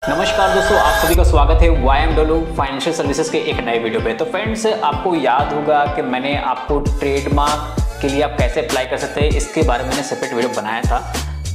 नमस्कार दोस्तों, आप सभी का स्वागत है YMW फाइनेंशियल सर्विसेज के एक नए वीडियो पे। तो फ्रेंड्स, आपको याद होगा कि मैंने आपको ट्रेडमार्क के लिए आप कैसे अप्लाई कर सकते हैं इसके बारे में मैंने सेपरेट वीडियो बनाया था।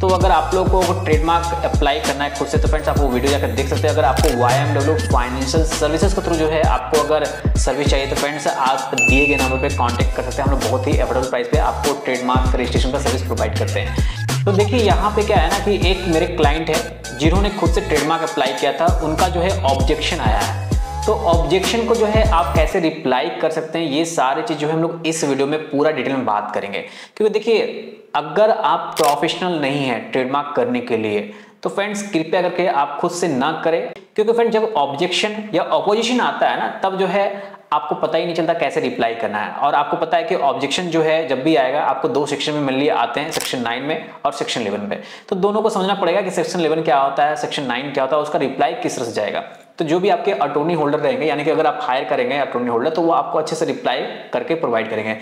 तो अगर आप लोगों को ट्रेडमार्क अप्लाई करना है खुद से तो फ्रेंड्स आप वो वीडियो जाकर देख सकते हैं। अगर आपको YMW फाइनेंशियल सर्विसेज के थ्रू जो है आपको अगर सर्विस चाहिए तो फ्रेंड्स आप दिए गए नंबर पे कांटेक्ट कर सकते हैं। हम लोग बहुत ही अफोर्डेबल प्राइस पे आपको ट्रेडमार्क रजिस्ट्रेशन का सर्विस प्रोवाइड करते हैं। तो देखिए यहाँ पे क्या है ना कि एक मेरे क्लाइंट है जिन्होंने खुद से ट्रेडमार्क अप्लाई किया था, उनका जो है ऑब्जेक्शन आया है। तो ऑब्जेक्शन को जो है आप कैसे रिप्लाई कर सकते हैं, ये सारी चीज जो है हम लोग इस वीडियो में पूरा डिटेल में बात करेंगे। क्योंकि देखिए, अगर आप प्रोफेशनल नहीं है ट्रेडमार्क करने के लिए तो फ्रेंड्स कृपया करके आप खुद से ना करें। क्योंकि फ्रेंड्स जब ऑब्जेक्शन या ऑपोजिशन आता है ना, तब जो है आपको पता ही नहीं चलता कैसे रिप्लाई करना है। और आपको पता है कि ऑब्जेक्शन जो है जब भी आएगा आपको दो सेक्शन में मिलने आते हैं, सेक्शन 9 में और सेक्शन 11 में। तो दोनों को समझना पड़ेगा कि सेक्शन 11 क्या होता है, सेक्शन 9 क्या होता है, उसका रिप्लाई किस तरह से जाएगा। तो जो भी आपके अटॉर्नी होल्डर रहेंगे, यानी कि अगर आप हायर करेंगे अटॉर्नी होल्डर, तो वो आपको अच्छे से रिप्लाई करके प्रोवाइड करेंगे।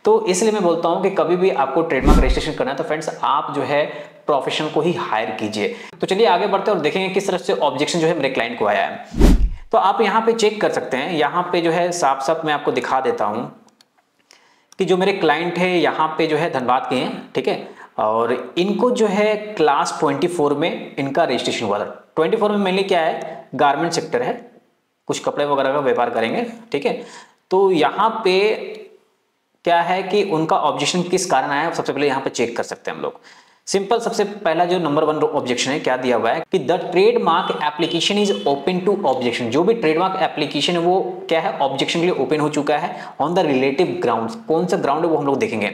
तो इसलिए मैं बोलता हूं कि कभी भी आपको ट्रेडमार्क रजिस्ट्रेशन करना है तो फ्रेंड्स आप जो है प्रोफेशनल को ही हायर कीजिए। तो चलिए आगे बढ़ते हैं और देखेंगे किस तरह से ऑब्जेक्शन जो है मेरे क्लाइंट को आया है। तो आप यहाँ पे चेक कर सकते हैं, यहाँ पे जो है साफ साफ मैं आपको दिखा देता हूँ कि जो मेरे क्लाइंट है यहाँ पे जो है धनबाद के हैं, ठीक है। और इनको जो है क्लास 24 में इनका रजिस्ट्रेशन हुआ था। 24 में मेनली क्या है, गारमेंट सेक्टर है, कुछ कपड़े वगैरह का व्यापार करेंगे, ठीक है। तो यहाँ पे क्या है कि उनका ऑब्जेक्शन किस कारण आया, सबसे पहले यहाँ पे चेक कर सकते हैं हम लोग। सिंपल, सबसे पहला जो नंबर 1 ऑब्जेक्शन है क्या दिया हुआ है कि the trademark application is open to objection. जो भी ट्रेडमार्क एप्लीकेशन है वो क्या है, ऑब्जेक्शन के लिए ओपन हो चुका है ऑन द रिलेटिव ग्राउंड्स। कौन सा ग्राउंड है वो हम लोग देखेंगे।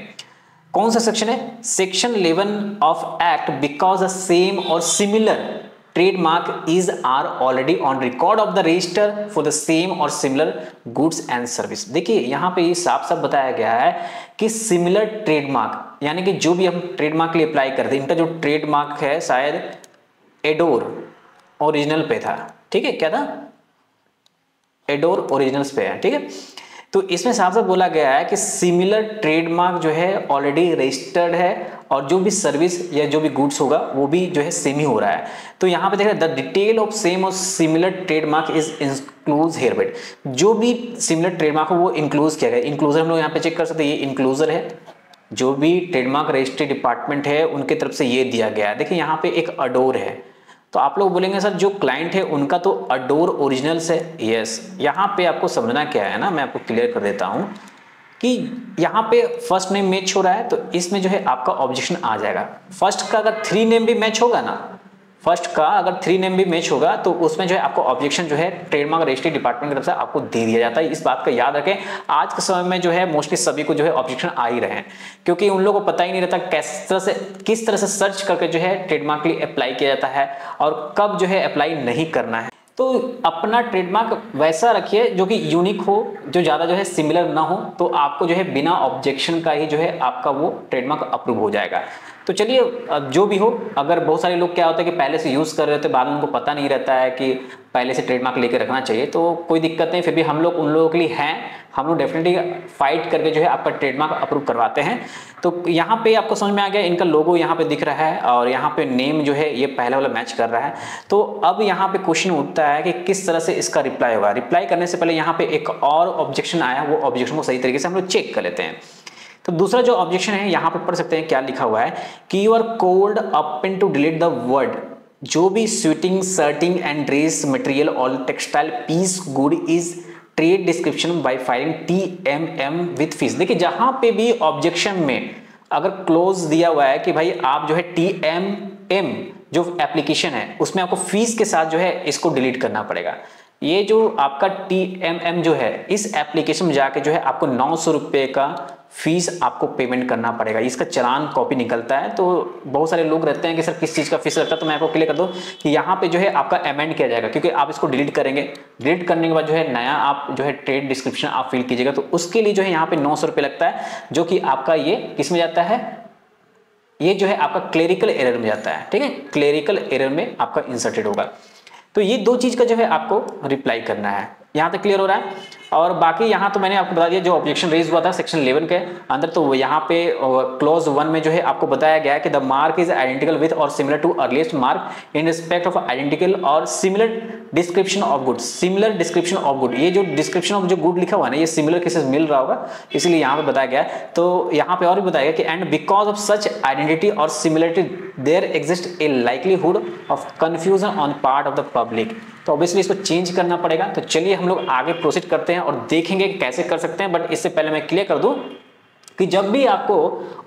कौन सा सेक्शन है, section 11 of act, because the same और similar trademark is are already on record of the register for the same or similar goods and service। देखिए यहाँ पे ये साफ साफ बताया गया है कि सिमिलर ट्रेडमार्क, यानी कि जो भी हम ट्रेडमार्क के लिए अप्लाई करते हैं, इनका जो ट्रेडमार्क है शायद एडोर ओरिजिनल पे था, ठीक है। क्या था, एडोर ओरिजिनल्स पे है, ठीक है। तो इसमें साफ साफ बोला गया है कि सिमिलर ट्रेडमार्क जो है ऑलरेडी रजिस्टर्ड है और जो भी सर्विस या जो भी गुड्स होगा वो भी जो है सेम ही हो रहा है। तो यहाँ पे देख रहे हैं द डिटेल ऑफ सेम और similar trademark is includes here but. जो भी सिमिलर ट्रेडमार्क हो वो इंक्लूज किया गया। इंक्लूजर हम लोग यहाँ पे चेक कर सकते हैं, ये इंक्लूजर है। जो भी ट्रेडमार्क रजिस्ट्री डिपार्टमेंट है उनकी तरफ से ये दिया गया है। देखिए यहाँ पे एक अडोर है, तो आप लोग बोलेंगे सर जो क्लाइंट है उनका तो अडोर ओरिजिनल्स है। यस, यहाँ पे आपको समझना क्या है ना, मैं आपको क्लियर कर देता हूँ कि यहाँ पे फर्स्ट नेम मैच हो रहा है तो इसमें जो है आपका ऑब्जेक्शन आ जाएगा। फर्स्ट का अगर 3 नेम भी मैच होगा ना, फर्स्ट का अगर 3 नेम भी मैच होगा तो उसमें जो है आपको ऑब्जेक्शन जो है ट्रेडमार्क रजिस्ट्री डिपार्टमेंट की तरफ से आपको दे दिया जाता है। इस बात का याद रखें। आज के समय में जो है मोस्टली सभी को जो है ऑब्जेक्शन आ ही रहे हैं, क्योंकि उन लोगों को पता ही नहीं रहता किस तरह से सर्च करके जो है ट्रेडमार्क के लिए अप्लाई किया जाता है और कब जो है अप्लाई नहीं करना है। तो अपना ट्रेडमार्क वैसा रखिए जो कि यूनिक हो, जो ज़्यादा जो है सिमिलर ना हो, तो आपको जो है बिना ऑब्जेक्शन का ही जो है आपका वो ट्रेडमार्क अप्रूव हो जाएगा। तो चलिए, जो भी हो, अगर बहुत सारे लोग क्या होता है कि पहले से यूज़ कर रहे होते, बाद में उनको पता नहीं रहता है कि पहले से ट्रेडमार्क लेके रखना चाहिए, तो कोई दिक्कत नहीं। फिर भी हम लोग उन लोगों के लिए हैं, हम लोग डेफिनेटली फाइट करके जो है आपका ट्रेडमार्क अप्रूव करवाते हैं। तो यहाँ पे आपको समझ में आ गया, इनका लोगो यहाँ पे दिख रहा है और यहाँ पे नेम जो है ये पहले वाला मैच कर रहा है। तो अब यहाँ पे क्वेश्चन उठता है कि किस तरह से इसका रिप्लाई होगा। रिप्लाई करने से पहले यहाँ पे एक और ऑब्जेक्शन आया, वो ऑब्जेक्शन को सही तरीके से हम लोग चेक कर लेते हैं। तो दूसरा जो ऑब्जेक्शन है यहाँ पे पढ़ सकते हैं क्या लिखा हुआ है कि you are called upon to delete the word जो भी suiting shirting and dress material और textile piece good is trade description by filing TMM with fees. देखिए जहां पे भी ऑब्जेक्शन में अगर क्लोज दिया हुआ है कि भाई आप जो है TMM जो एप्लीकेशन है उसमें आपको फीस के साथ जो है इसको डिलीट करना पड़ेगा। ये जो आपका TMM जो है इस एप्लीकेशन में जाके जो है आपको 900 रुपये का फीस आपको पेमेंट करना पड़ेगा। इसका चालान कॉपी निकलता है। तो बहुत सारे लोग रहते हैं कि सर किस चीज़ का फीस लगता है, तो मैं आपको क्लियर कर दूं कि यहाँ पे जो है आपका अमेंड किया जाएगा, क्योंकि आप इसको डिलीट करेंगे। डिलीट करने के बाद जो है नया आप जो है ट्रेड डिस्क्रिप्शन आप फिल कीजिएगा, तो उसके लिए जो है यहाँ पे 900 रुपये लगता है, जो कि आपका ये किस में जाता है, ये जो है आपका क्लेरिकल एरर में जाता है, ठीक है। क्लेरिकल एरर में आपका इंसर्टेड होगा। तो ये दो चीज़ का जो है आपको रिप्लाई करना है। यहाँ तक क्लियर हो रहा है। और बाकी यहाँ तो मैंने आपको बता दिया जो ऑब्जेक्शन रेज हुआ था सेक्शन 11 के अंदर, तो यहाँ पे क्लॉज 1 में जो है आपको बताया गया है कि the mark is identical with और similar to earliest mark in respect of identical और similar description of good. Similar description of good, ये जो डिस्क्रिप्शन ऑफ जो गुड लिखा हुआ है ना, ये सिमिलर केसेस मिल रहा होगा, इसलिए यहाँ पे बताया गया है। तो यहाँ पे और भी बताया गया कि and because of such identity और similarity there exist a likelihood of confusion on part of the public. तो ऑब्वियसली इसको चेंज करना पड़ेगा। तो चलिए हम लोग आगे प्रोसीड करते हैं और देखेंगे कैसे कर सकते हैं। बट इससे पहले मैं क्लियर कर दूं कि जब भी आपको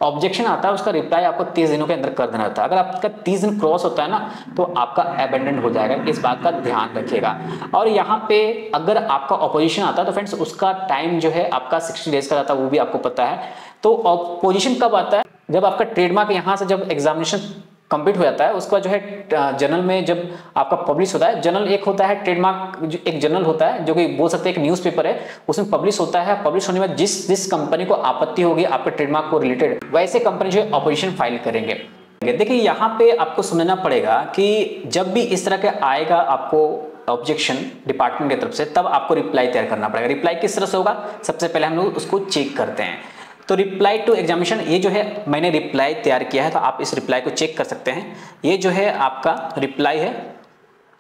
ऑब्जेक्शन आता है उसका रिप्लाई आपको 30 दिनों के अंदर कर देना होता है। अगर आपका 30 दिन क्रॉस होता है ना तो आपका अबेंडन हो जाएगा, इस बात का ध्यान रखिएगा। और यहाँ पे अगर आपका ऑपोजिशन आता है तो फ्रेंड्स उसका टाइम जो है आपका 60 डेज का रहता है, वो भी आपको पता है। तो ऑपोजिशन कब आता है? जब आपका ट्रेडमार्क यहाँ से जब एग्जामिनेशन कंप्लीट हो जाता है, उसका जो है जर्नल में जब आपका पब्लिश होता है, जर्नल एक होता है ट्रेडमार्क, एक जर्नल होता है जो कि बोल सकते हैं एक न्यूज़पेपर है, उसमें पब्लिश होता है। पब्लिश होने में जिस कंपनी को आपत्ति होगी आपके ट्रेडमार्क को रिलेटेड, वैसे कंपनी जो है ऑपोजिशन फाइल करेंगे। देखिए यहाँ पे आपको समझना पड़ेगा कि जब भी इस तरह के आएगा आपको ऑब्जेक्शन डिपार्टमेंट की तरफ से, तब आपको रिप्लाई तैयार करना पड़ेगा। रिप्लाई किस तरह से होगा, सबसे पहले हम लोग उसको चेक करते हैं। तो रिप्लाई टू एग्जामिनेशन, ये जो है मैंने रिप्लाई तैयार किया है, तो आप इस रिप्लाई को चेक कर सकते हैं। ये जो है आपका रिप्लाई है,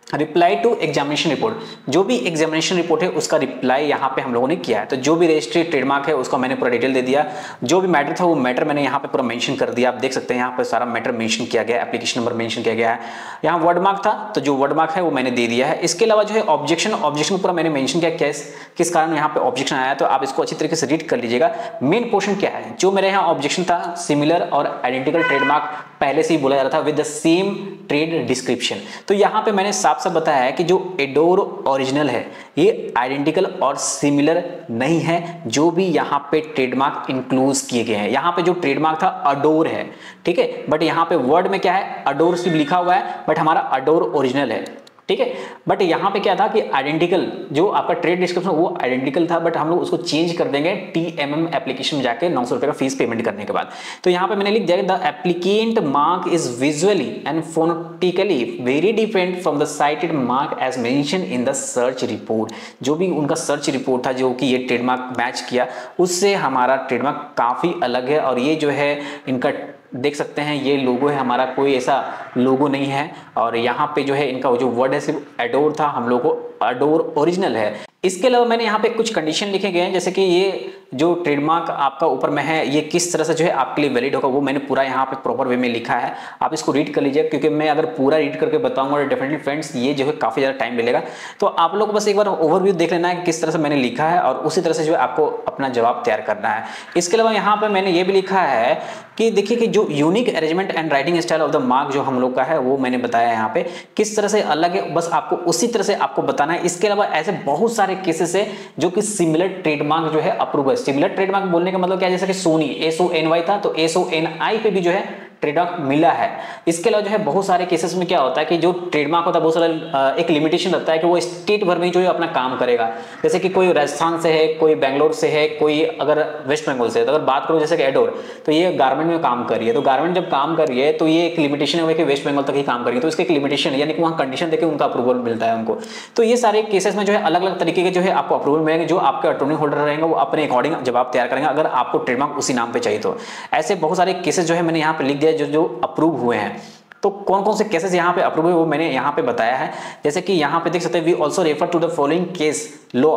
रिप्लाई टू एग्जामिनेशन रिपोर्ट। जो भी एग्जामिनेशन रिपोर्ट है उसका रिप्लाई यहाँ पे हम लोगों ने किया है। तो जो भी रजिस्ट्री ट्रेडमार्क है उसका मैंने पूरा डिटेल दे दिया, जो भी मैटर था वो मैटर मैंने यहाँ पे पूरा मेंशन कर दिया। आप देख सकते हैं यहाँ पे सारा मैटर मेंशन किया गया है, एप्लीकेशन नंबर मेंशन किया गया है। यहाँ वर्ड मार्क था तो जो वर्ड मार्क है वो मैंने दे दिया है। इसके अलावा जो है ऑब्जेक्शन पूरा मैंने मेंशन किया, किस कारण यहाँ पे ऑब्जेक्शन आया, तो आप इसको अच्छी तरीके से रीड कर लीजिएगा। मेन पोर्शन क्या है, जो मेरे यहाँ ऑब्जेक्शन था, सिमिलर और आइडेंटिकल ट्रेडमार्क पहले से ही बोला जा रहा था with the same trade description. तो यहाँ पे मैंने साफ साफ बताया है कि जो एडोर ओरिजिनल है ये आइडेंटिकल और सिमिलर नहीं है। जो भी यहाँ पे ट्रेडमार्क इंक्लूड किए गए हैं, यहाँ पे जो ट्रेडमार्क था अडोर है, ठीक है, बट यहाँ पे वर्ड में क्या है, अडोर सिर्फ लिखा हुआ है, बट हमारा अडोर ओरिजिनल है, ठीक है। बट यहाँ पे क्या था कि आइडेंटिकल, जो आपका ट्रेड डिस्क्रिप्शन वो आइडेंटिकल था, बट हम लोग उसको चेंज कर देंगे TMM एप्लीकेशन में जाके 900 रुपए का फीस पेमेंट करने के बाद। तो यहाँ पे मैंने लिख दिया the applicant mark is visually and phonetically very different from the cited mark as mention in the search report. जो भी उनका सर्च रिपोर्ट था जो कि ये ट्रेडमार्क मैच किया, उससे हमारा ट्रेडमार्क काफी अलग है। और ये जो है इनका देख सकते हैं, ये लोगो है हमारा, कोई ऐसा लोगो नहीं है। और यहाँ पे जो है इनका जो वर्ड है सिर्फ एडोर था, हम लोग को अडोर ओरिजिनल है। इसके अलावा मैंने यहाँ पे कुछ कंडीशन लिखे गए हैं, जैसे कि ये जो ट्रेडमार्क आपका ऊपर में है ये किस तरह से जो है आपके लिए वैलिड होगा, वो मैंने पूरा यहाँ पे प्रॉपर वे में लिखा है। आप इसको रीड कर लीजिए, क्योंकि मैं अगर पूरा रीड करके बताऊंगा डेफिनेटली फ्रेंड्स ये जो है काफी ज्यादा टाइम मिलेगा। तो आप लोग को बस एक बार ओवरव्यू देख लेना है कि किस तरह से मैंने लिखा है, और उसी तरह से जो है आपको अपना जवाब तैयार करना है। इसके अलावा यहाँ पे मैंने ये भी लिखा है कि देखिए कि जो unique arrangement and writing style of the mark जो हम लोग का है वो मैंने बताया यहाँ पे किस तरह से अलग है, बस आपको उसी तरह से आपको बताना है। इसके अलावा ऐसे बहुत सारे केसेस है जो कि सिमिलर ट्रेडमार्क जो है अप्रूव है। सिमिलर ट्रेडमार्क बोलने का मतलब क्या है, जैसे कि सोनी SONY था तो SONI पे भी जो है ट्रेडमार्क मिला है। इसके अलावा जो है बहुत सारे केसेस में क्या होता है कि जो ट्रेडमार्क होता है बहुत सारा एक लिमिटेशन रहता है कि वो स्टेट भर में जो है अपना काम करेगा। जैसे कि कोई राजस्थान से है, कोई बेंगलोर से है, कोई अगर वेस्ट बंगाल से है। तो अगर बात करो जैसे कि एडोर, तो ये गारमेंट में काम कर रही है, तो गारमेंट जब काम कर रही है तो ये एक लिमिटेशन है कि वेस्ट बंगाल तक ही काम करेगी, तो इसका एक लिमिटेशन है, यानी कि वहाँ कंडीशन देकर उनका अप्रूवल मिलता है उनको। तो ये सारे केसेस में जो है अलग अलग तरीके के जो है आपको अप्रूवल मिलेंगे। जो आपके अटॉर्नी होल्डर रहेंगे वो अपने अकॉर्डिंग जवाब तैयार करेंगे, अगर आपको ट्रेडमार्क उसी नाम पे चाहिए तो। ऐसे बहुत सारे केसेस जो है मैंने यहाँ पे लिख दिया जो अप्रूव हुए हैं। तो कौन कौन से केसेस यहाँ पे अप्रूव हुए वो मैंने यहाँ पे बताया है। जैसे कि यहाँ पे देख सकते हैं, we also refer to the following case law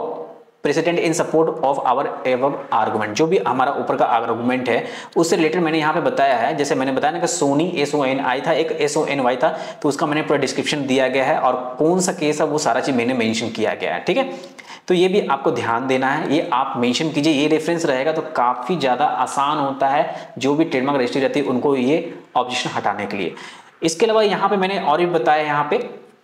precedent in support of our above argument. जो भी हमारा ऊपर का आर्गुमेंट है उससे रिलेटेड मैंने यहाँ पे बताया है। जैसे मैंने बताया ना कि सोनी SONI था, एक SONY था, तो उसका मैंने पूरा डिस्क्रिप्शन दिया गया है और कौन सा केस है वो सारा चीज मैंने मेंशन किया गया है, ठीक है। तो ये भी आपको ध्यान देना है, ये आप मेंशन कीजिए, ये रेफरेंस रहेगा तो काफी ज्यादा आसान होता है जो भी ट्रेडमार्क रजिस्ट्री रहती है उनको ये ऑब्जेक्शन हटाने के लिए। इसके अलावा यहाँ पे मैंने और भी बताया यहाँ पे,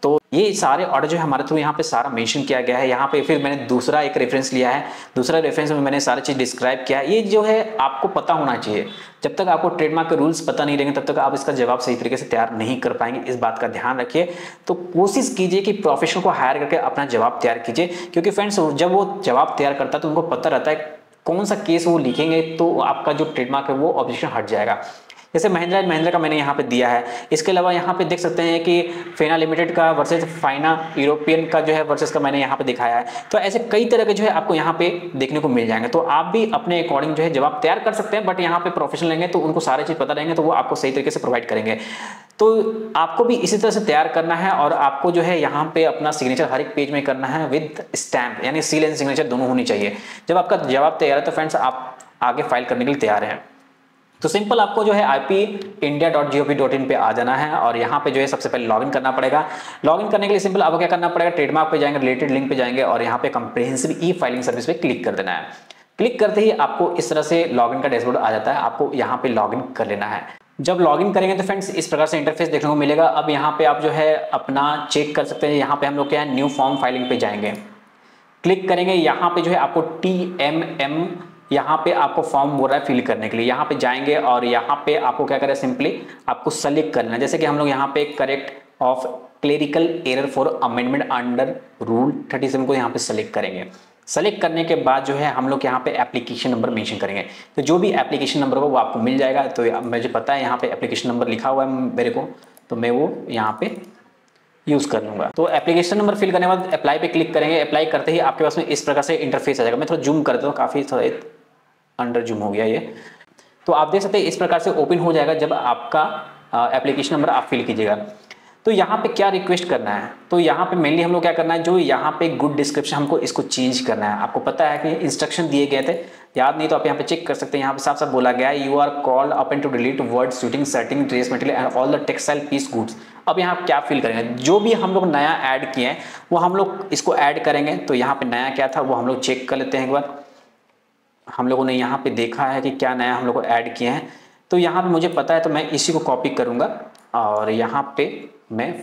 तो ये सारे ऑर्डर जो है हमारे थ्रू यहाँ पे सारा मेंशन किया गया है। यहाँ पे फिर मैंने दूसरा एक रेफरेंस लिया है, दूसरा रेफरेंस में मैंने सारी चीज डिस्क्राइब किया है। ये जो है आपको पता होना चाहिए, जब तक आपको ट्रेडमार्क के रूल्स पता नहीं रहेंगे तब तक आप इसका जवाब सही तरीके से तैयार नहीं कर पाएंगे, इस बात का ध्यान रखिए। तो कोशिश कीजिए कि प्रोफेशनल को हायर करके अपना जवाब तैयार कीजिए, क्योंकि फ्रेंड्स जब वो जवाब तैयार करता है तो उनको पता रहता है कौन सा केस वो लिखेंगे तो आपका जो ट्रेडमार्क है वो ऑब्जेक्शन हट जाएगा। जैसे महिंद्रा एंड महिंद्रा का मैंने यहाँ पे दिया है। इसके अलावा यहाँ पे देख सकते हैं कि फेना लिमिटेड का वर्सेस फाइना यूरोपियन का जो है वर्सेस का मैंने यहाँ पे दिखाया है। तो ऐसे कई तरह के जो है आपको यहाँ पे देखने को मिल जाएंगे। तो आप भी अपने अकॉर्डिंग जो है जवाब तैयार कर सकते हैं, बट यहाँ पे प्रोफेशनल लेंगे तो उनको सारी चीज पता रहेंगे, तो वो आपको सही तरीके से प्रोवाइड करेंगे। तो आपको भी इसी तरह से तैयार करना है और आपको जो है यहाँ पे अपना सिग्नेचर हर एक पेज में करना है विद स्टैम्प, यानी सील एंड सिग्नेचर दोनों होनी चाहिए। जब आपका जवाब तैयार है तो फ्रेंड्स आप आगे फाइल करने के लिए तैयार हैं। तो सिंपल आपको जो है ipindia.gov.in पे आ जाना है और यहाँ पे जो है सबसे पहले लॉगिन करना पड़ेगा। लॉगिन करने के लिए सिंपल आपको क्या करना पड़ेगा, ट्रेडमार्क पे जाएंगे, रिलेटेड लिंक पे जाएंगे और यहाँ पे कंप्रिहेंसिव ई फाइलिंग सर्विस पे क्लिक कर देना है। क्लिक करते ही आपको इस तरह से लॉगिन का डैशबोर्ड आ जाता है, आपको यहाँ पे लॉगिन कर लेना है। जब लॉगिन करेंगे तो फ्रेंड्स इस प्रकार से इंटरफेस देखने को मिलेगा। अब यहाँ पे आप जो है अपना चेक कर सकते हैं। यहाँ पे हम लोग क्या है, न्यू फॉर्म फाइलिंग पे जाएंगे, क्लिक करेंगे। यहाँ पे जो है आपको TMM यहाँ पे आपको फॉर्म बोल रहा है फिल करने के लिए, यहाँ पे जाएंगे और यहाँ पे आपको क्या करें, सिंपली आपको सेलेक्ट कर लेना। जैसे कि हम लोग यहाँ पे correct of clerical error for amendment under rule 37 को यहाँ पे सेलेक्ट करेंगे। सेलेक्ट करने के बाद जो है हम लोग यहाँ पे एप्लीकेशन नंबर मेंशन करेंगे। तो जो भी एप्लीकेशन नंबर होगा वो आपको मिल जाएगा। तो मुझे पता है यहाँ पे एप्लीकेशन नंबर लिखा हुआ है मेरे को, तो मैं वो यहाँ पे यूज कर लूंगा। तो एप्लीकेशन नंबर फिल करने के बाद अप्लाई पे क्लिक करेंगे। अप्लाई करते ही आपके पास में इस प्रकार से इंटरफेस आ जाएगा। मैं थोड़ा जूम कर देता हूँ, काफी थोड़ा अंडर जूम हो गया ये। तो आप देख सकते हैं इस प्रकार से ओपन हो जाएगा जब आपका एप्लीकेशन नंबर आप फिल कीजिएगा। तो यहाँ पे क्या रिक्वेस्ट करना है, तो यहाँ पे मेनली हम लोग क्या करना है, जो यहाँ पे गुड डिस्क्रिप्शन हमको इसको चेंज करना है। आपको पता है कि इंस्ट्रक्शन दिए गए थे, याद नहीं तो आप यहाँ पे चेक कर सकते हैं। यहाँ पे साफ साफ बोला गया है, you are called upon to delete word suiting shirting dress material and all the textile piece goods. अब यहाँ क्या फिल करेंगे, जो भी हम लोग नया ऐड किए हैं वो हम लोग इसको ऐड करेंगे। तो यहाँ पे नया क्या था वो हम लोग चेक कर लेते हैं एक बार। हम लोगों ने यहाँ पे देखा है कि क्या नया हम लोग को ऐड किए हैं। तो यहाँ पे मुझे पता है तो मैं इसी को कॉपी करूँगा और यहाँ पे मैं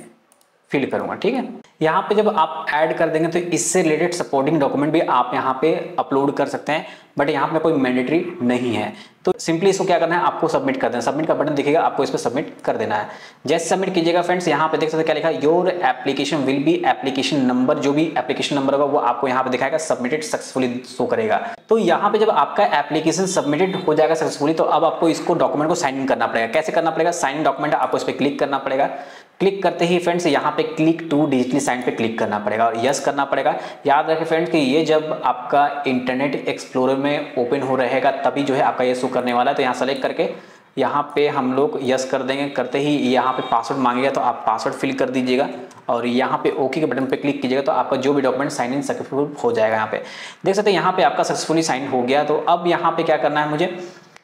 फिल करूँगा, ठीक है। यहाँ पे जब आप ऐड कर देंगे तो इससे रिलेटेड सपोर्टिंग डॉक्यूमेंट भी आप यहाँ पे अपलोड कर सकते हैं, बट यहाँ पे कोई मैंडेटरी नहीं है। तो सिंपली इसको क्या करना है, आपको सबमिट कर देना। सबमिट का बटन दिखेगा, आपको इस पर सबमिट कर देना है। जैसे सबमिट कीजिएगा फ्रेंड्स, यहाँ पे देख सकते हैं क्या लिखा है, your application will be application number. जो भी एप्लीकेशन नंबर होगा वो आपको यहाँ पे दिखाएगा, सबमिटेड सक्सेसफुली शो करेगा। तो यहाँ पे जब आपका एप्लीकेशन सबमिटेड हो जाएगा सक्सेसफुली, तो अब आपको इसको डॉक्यूमेंट को साइन इन करना पड़ेगा। कैसे करना पड़ेगा, साइन इन डॉक्यूमेंट आपको इस पर क्लिक करना पड़ेगा। क्लिक करते ही फ्रेंड्स यहाँ पे क्लिक टू डिजिटली साइन पे क्लिक करना पड़ेगा और यस करना पड़ेगा। याद रखें फ्रेंड्स कि ये जब आपका इंटरनेट एक्सप्लोरर में ओपन हो रहेगा तभी जो है आपका ये शो करने वाला है। तो यहाँ सेलेक्ट करके यहाँ पे हम लोग यस कर देंगे। करते ही यहाँ पे पासवर्ड मांगेगा तो आप पासवर्ड फिल कर दीजिएगा और यहाँ पे ओके के बटन पे क्लिक कीजिएगा तो आपका जो भी डॉक्यूमेंट साइन इन सक्सेसफुल हो जाएगा। यहाँ पे देख सकते हैं यहाँ पे आपका सक्सेसफुली साइन हो गया। तो अब यहाँ पे क्या करना है, मुझे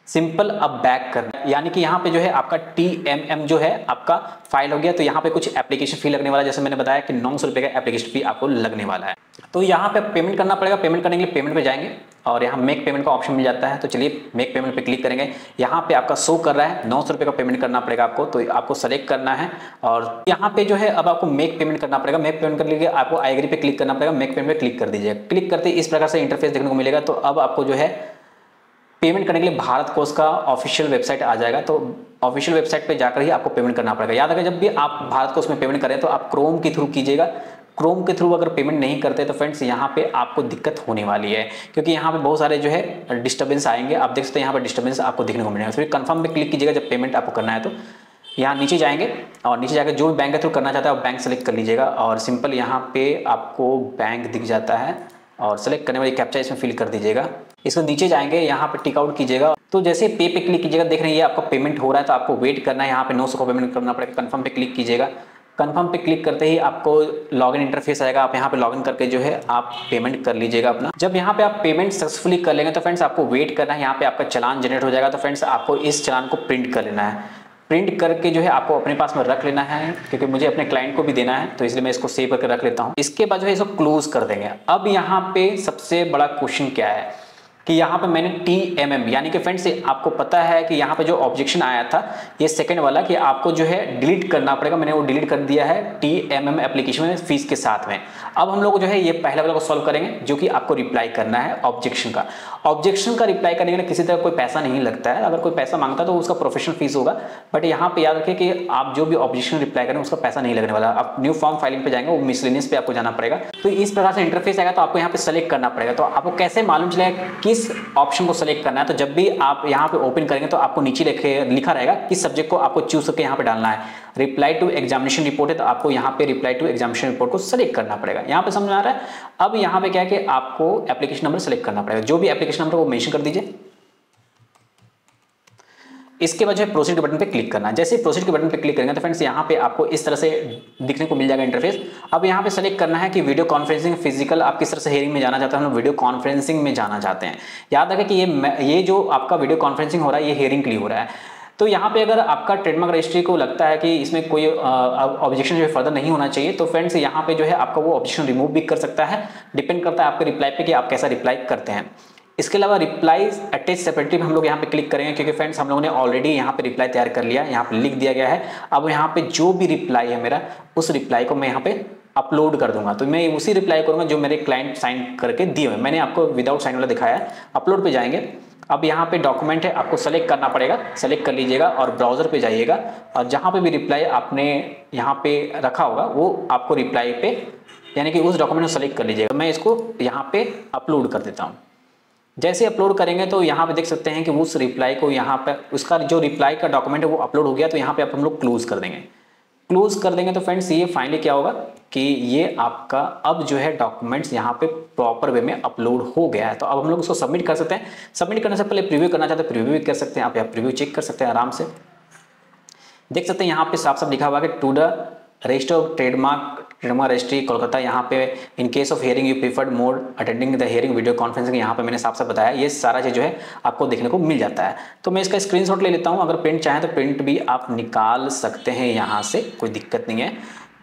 सिंपल अब बैक करना है, यानी कि यहाँ पे जो है आपका TMM जो है आपका फाइल हो गया। तो यहाँ पे कुछ एप्लीकेशन फी लगने वाला है, जैसे मैंने बताया कि 900 रुपये का एप्लीकेशन फी आपको लगने वाला है। तो यहाँ पे पेमेंट करना पड़ेगा। पेमेंट करने के लिए पेमेंट पे जाएंगे और यहाँ मेक पेमेंट का ऑप्शन मिल जाता है। तो चलिए मेक पेमेंट पे क्लिक करेंगे। यहाँ पे आपका शो कर रहा है 900 रुपये का पेमेंट करना पड़ेगा आपको। तो आपको सेलेक्ट करना है और यहाँ पे जो है अब आपको मेक पेमेंट करना पड़ेगा। मेक पेमेंट करने के लिए आपको आई एग्री पे क्लिक करना पड़ेगा। मेक पेमेंट पे क्लिक कर दीजिएगा। क्लिक करते इस प्रकार से इंटरफेस देखने को मिलेगा। तो अब आपको जो है पेमेंट करने के लिए भारत कोष का ऑफिशियल वेबसाइट आ जाएगा। तो ऑफिशियल वेबसाइट पे जाकर ही आपको पेमेंट करना पड़ेगा। याद रखें जब भी आप भारत कोष में पेमेंट करें तो आप क्रोम के थ्रू कीजिएगा। क्रोम के थ्रू अगर पेमेंट नहीं करते तो फ्रेंड्स यहाँ पे आपको दिक्कत होने वाली है, क्योंकि यहाँ पे बहुत सारे जो है डिस्टर्बेंस आएंगे। आप देख सकते हैं यहाँ पे डिस्टर्बेंस आपको देखने को मिलेगा। फिर कंफर्म पे क्लिक कीजिएगा जब पेमेंट आपको करना है। तो यहाँ नीचे जाएंगे और नीचे जाकर जो भी बैंक के थ्रू करना चाहता है वो बैंक सेलेक्ट कर लीजिएगा और सिंपल यहाँ पे आपको बैंक दिख जाता है और सेलेक्ट करने वाली कैप्चा इसमें फिल कर दीजिएगा। इसको नीचे जाएंगे, यहाँ पे टिक आउट कीजिएगा। तो जैसे पे पे क्लिक कीजिएगा, देख रहे हैं ये आपका पेमेंट हो रहा है। तो आपको वेट करना है, यहाँ पे 900 का पेमेंट करना पड़ेगा। कंफर्म पे क्लिक कीजिएगा। कंफर्म पे क्लिक करते ही आपको लॉगिन इंटरफेस आएगा। आप यहाँ पे लॉगिन करके जो है आप पेमेंट कर लीजिएगा अपना। जब यहाँ पे आप पेमेंट सक्सेसफुली कर लेंगे तो फ्रेंड्स आपको वेट करना है। यहाँ पे आपका चालान जनरेट हो जाएगा। तो फ्रेंड्स आपको इस चालान को प्रिंट कर लेना है। प्रिंट करके जो है आपको अपने पास में रख लेना है, क्योंकि मुझे अपने क्लाइंट को भी देना है, तो इसलिए मैं इसको सेव करके रख लेता हूँ। इसके बाद जो है इसको क्लोज कर देंगे। अब यहाँ पे सबसे बड़ा क्वेश्चन क्या है कि यहाँ पे मैंने TMM यानी कि फ्रेंड्स आपको पता है कि यहाँ पे जो ऑब्जेक्शन आया था ये सेकंड वाला कि आपको जो है डिलीट करना पड़ेगा। मैंने वो डिलीट कर दिया है TMM एप्लीकेशन में फीस के साथ में। अब हम लोग जो है ये पहले वाला को सॉल्व करेंगे, जो कि आपको रिप्लाई करना है ऑब्जेक्शन का। ऑब्जेक्शन का रिप्लाई करने के लिए किसी तरह कोई पैसा नहीं लगता है। अगर कोई पैसा मांगता है तो उसका प्रोफेशनल फीस होगा, बट यहाँ पे याद रखिए कि आप जो भी ऑब्जेक्शन रिप्लाई करें उसका पैसा नहीं लगने वाला। आप न्यू फॉर्म फाइलिंग पे जाएंगे, वो मिसलेनियस पे आपको जाना पड़ेगा। तो इस प्रकार से इंटरफेस आएगा। तो आपको यहाँ पे सेलेक्ट करना पड़ेगा। तो आपको कैसे मालूम चलेगा किस ऑप्शन को सेलेक्ट करना है। तो जब भी आप यहाँ पे ओपन करेंगे तो आपको नीचे लिखा रहेगा किस सब्जेक्ट को आपको चूज करके यहाँ पे डालना है। रिप्लाई टू एग्जामिनेशन रिपोर्ट है तो आपको यहाँ पे रिप्लाई टू एग्जामिनेशन रिपोर्ट को सेलेक्ट करना पड़ेगा। यहाँ पे समझ में आ रहा है। अब यहाँ पे क्या है कि आपको एप्लीकेशन नंबर सेलेक्ट करना पड़ेगा, जो भी एप्लीकेशन नंबर वो मेंशन कर दीजिए। इसके बाद जो है प्रोसीड के बटन पे क्लिक करना है। जैसे प्रोसीड के बटन पे क्लिक करेंगे तो फ्रेंड्स यहाँ पे आपको इस तरह से दिखने को मिल जाएगा इंटरफेस। अब यहाँ पे सेलेक्ट करना है कि वीडियो कॉन्फ्रेंसिंग, फिजिकल, आप किस तरह से हेयरिंग में जाना चाहते हैं। हम लोग वीडियो कॉन्फ्रेंसिंग में जाना चाहते हैं। याद रखें कि ये जो आपका वीडियो कॉन्फ्रेंसिंग हो रहा है ये हेयरिंग के लिए हो रहा है। तो यहाँ पे अगर आपका ट्रेडमार्क रजिस्ट्री को लगता है कि इसमें कोई ऑब्जेक्शन जो है फर्दर नहीं होना चाहिए तो फ्रेंड्स यहाँ पे जो है आपका वो ऑब्जेक्शन रिमूव भी कर सकता है। डिपेंड करता है आपके रिप्लाई पे कि आप कैसा रिप्लाई करते हैं। इसके अलावा रिप्लाई अटैच सेपरेटली हम लोग यहाँ पे क्लिक करेंगे क्योंकि फ्रेंड्स हम लोगों ने ऑलरेडी यहाँ पे रिप्लाई तैयार कर लिया, यहाँ पे लिख दिया गया है। अब यहाँ पे जो भी रिप्लाई है मेरा, उस रिप्लाई को मैं यहाँ पे अपलोड कर दूंगा। तो मैं उसी रिप्लाई करूंगा जो मेरे क्लाइंट साइन करके दिए हुए। मैंने आपको विदाउट साइन वाला दिखाया है। अपलोड पे जाएंगे। अब यहाँ पे डॉक्यूमेंट है, आपको सेलेक्ट करना पड़ेगा। सेलेक्ट कर लीजिएगा और ब्राउजर पे जाइएगा और जहाँ पे भी रिप्लाई आपने यहाँ पे रखा होगा वो आपको रिप्लाई पे यानी कि उस डॉक्यूमेंट को सेलेक्ट कर लीजिएगा। मैं इसको यहाँ पे अपलोड कर देता हूँ। जैसे अपलोड करेंगे तो यहाँ पे देख सकते हैं कि उस रिप्लाई को यहाँ पे उसका जो रिप्लाई का डॉक्यूमेंट है वो अपलोड हो गया। तो यहाँ पे आप हम लोग क्लोज कर देंगे। क्लोज कर देंगे तो फ्रेंड्स ये फाइनली क्या होगा कि ये आपका अब जो है डॉक्यूमेंट्स यहाँ पे प्रॉपर वे में अपलोड हो गया है। तो अब हम लोग उसको सबमिट कर सकते हैं। सबमिट करने से पहले प्रीव्यू करना चाहते हैं प्रीव्यू भी कर सकते हैं। आप यहाँ प्रीव्यू चेक कर सकते हैं आराम से। देख सकते हैं यहाँ पे साफ साफ लिखा हुआ है कि to the register of trademark registry Kolkata. यहाँ पे in case of hearing you preferred mode attending the hearing video conferencing, यहाँ पे मैंने साफ साफ बताया। ये सारा चीज जो है आपको देखने को मिल जाता है। तो मैं इसका स्क्रीनशॉट ले लेता हूँ। अगर प्रिंट चाहें तो प्रिंट भी आप निकाल सकते हैं यहाँ से, कोई दिक्कत नहीं है।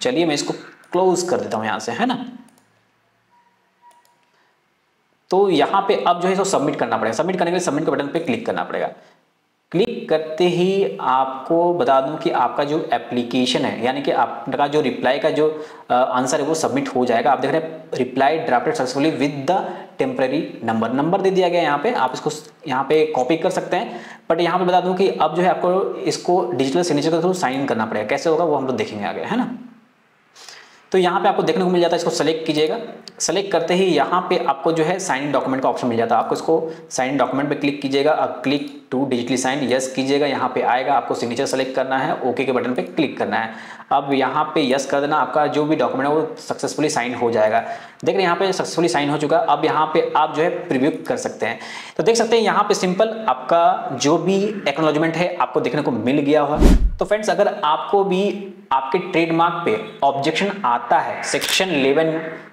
चलिए मैं इसको क्लोज कर देता हूँ यहाँ से, है ना। तो यहाँ पे अब जो है इसको सबमिट करना पड़ेगा। सबमिट करने के लिए सबमिट के बटन पे क्लिक करना पड़ेगा। क्लिक करते ही आपको बता दूं कि आपका जो एप्लीकेशन है यानी कि आपका जो रिप्लाई का जो आंसर है वो सबमिट हो जाएगा। आप देख रहे हैं reply drafted successfully with the temporary number दे दिया गया है यहाँ पे। आप इसको यहाँ पे कॉपी कर सकते हैं। बट यहाँ पे बता दूं कि अब जो है आपको इसको डिजिटल सिग्नेचर के थ्रू साइन इन करना पड़ेगा। कैसे होगा वो हम लोग देखेंगे आगे, है ना। तो यहाँ पे आपको देखने को मिल जाता है। इसको सेलेक्ट कीजिएगा। सेलेक्ट करते ही यहाँ पे आपको जो है साइन इन डॉक्यूमेंट का ऑप्शन मिल जाता है। आपको इसको साइन इन डॉक्यूमेंट पे क्लिक कीजिएगा और click to digitally sign yes कीजिएगा। यहाँ पे आएगा, आपको सिग्नेचर सेलेक्ट करना है, ओके के बटन पे क्लिक करना है। अब यहाँ पे यस कर देना, आपका जो भी डॉक्यूमेंट है वो सक्सेसफुली साइन हो जाएगा। देख रहे हैं यहाँ पे सक्सेसफुली साइन हो चुका। अब यहाँ पे आप जो है प्रीव्यू कर सकते हैं। तो देख सकते हैं यहाँ पे सिंपल आपका जो भी एक्नॉलेजमेंट है आपको देखने को मिल गया हुआ। तो फ्रेंड्स अगर आपको भी आपके ट्रेडमार्क पे ऑब्जेक्शन आता है सेक्शन 11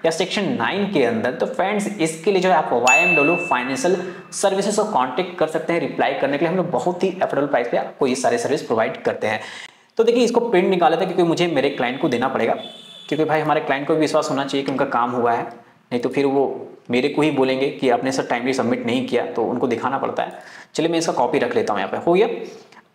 या सेक्शन 9 के अंदर, तो फ्रेंड्स इसके लिए जो है आप YMW फाइनेंशियल सर्विसेज को कांटेक्ट कर सकते हैं। रिप्लाई करने के लिए हम लोग बहुत ही अफोर्डेबल प्राइस पे आपको ये सारे सर्विस प्रोवाइड करते हैं। तो देखिए इसको प्रिंट निकाला था क्योंकि मुझे मेरे क्लाइंट को देना पड़ेगा, क्योंकि भाई हमारे क्लाइंट को भी विश्वास होना चाहिए कि उनका काम हुआ है, नहीं तो फिर वो मेरे को ही बोलेंगे कि आपने सर टाइमली सबमिट नहीं किया, तो उनको दिखाना पड़ता है। चलिए मैं इसका कॉपी रख लेता हूँ। यहाँ पे हो गया।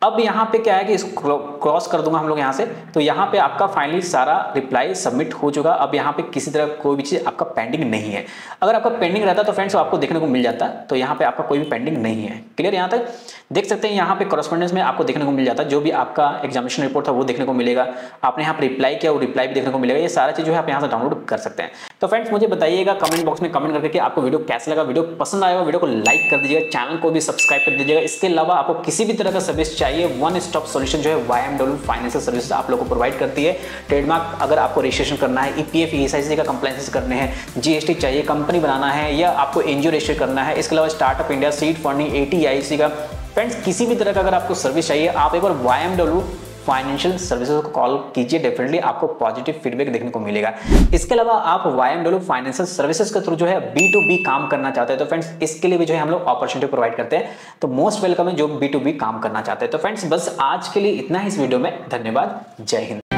अब यहाँ पे क्या है कि इसको क्रॉस कर दूंगा हम लोग यहाँ से। तो यहाँ पे आपका फाइनली सारा रिप्लाई सबमिट हो चुका। अब यहाँ पे किसी तरह कोई भी चीज़ आपका पेंडिंग नहीं है। अगर आपका पेंडिंग रहता तो फ्रेंड्स आपको देखने को मिल जाता, तो यहाँ पे आपका कोई भी पेंडिंग नहीं है। क्लियर। यहाँ तक देख सकते हैं यहाँ पे कॉरेस्पॉन्डेंस में आपको देखने को मिल जाता है जो भी आपका एग्जामिनेशन रिपोर्ट था वो देखने को मिलेगा। आपने यहाँ पे रिप्लाई किया वो रिप्लाई भी देखने को मिलेगा। ये सारा चीज़ जो है आप यहाँ से डाउनलोड कर सकते हैं। तो फ्रेंड्स मुझे बताइएगा कमेंट बॉक्स में कमेंट करके कि आपको वीडियो कैसा लगा। वीडियो पसंद आएगा वीडियो को लाइक कर दीजिएगा, चैनल को भी सब्सक्राइब कर दीजिएगा। इसके अलावा आपको किसी भी तरह का सर्विस चाहिए, वन स्टॉप सॉल्यूशन जो है YMW फाइनेंशियल सर्विसेज आप लोगों को प्रोवाइड करती है। ट्रेडमार्क अगर आपको रजिस्ट्रेशन करना है, EPF ESIC का कंप्लायंसेस करने हैं, GST चाहिए, कंपनी बनाना है या आपको NGO रजिस्टर करना है, इसके अलावा startup India, seed funding, ATIC का फ्रेंड्स किसी भी तरह का अगर आपको सर्विस चाहिए आप एक बार YMW फाइनेंशियल सर्विसेज को कॉल कीजिए। डेफिनेटली आपको पॉजिटिव फीडबैक देखने को मिलेगा। इसके अलावा आप YMW फाइनेंशियल सर्विसेज के थ्रू जो है B2B काम करना चाहते हैं तो फ्रेंड्स इसके लिए भी जो है हम लोग अपॉर्चुनिटी प्रोवाइड करते हैं। तो मोस्ट वेलकम है जो B2B काम करना चाहते हैं। तो फ्रेंड्स बस आज के लिए इतना ही इस वीडियो में। धन्यवाद। जय हिंद।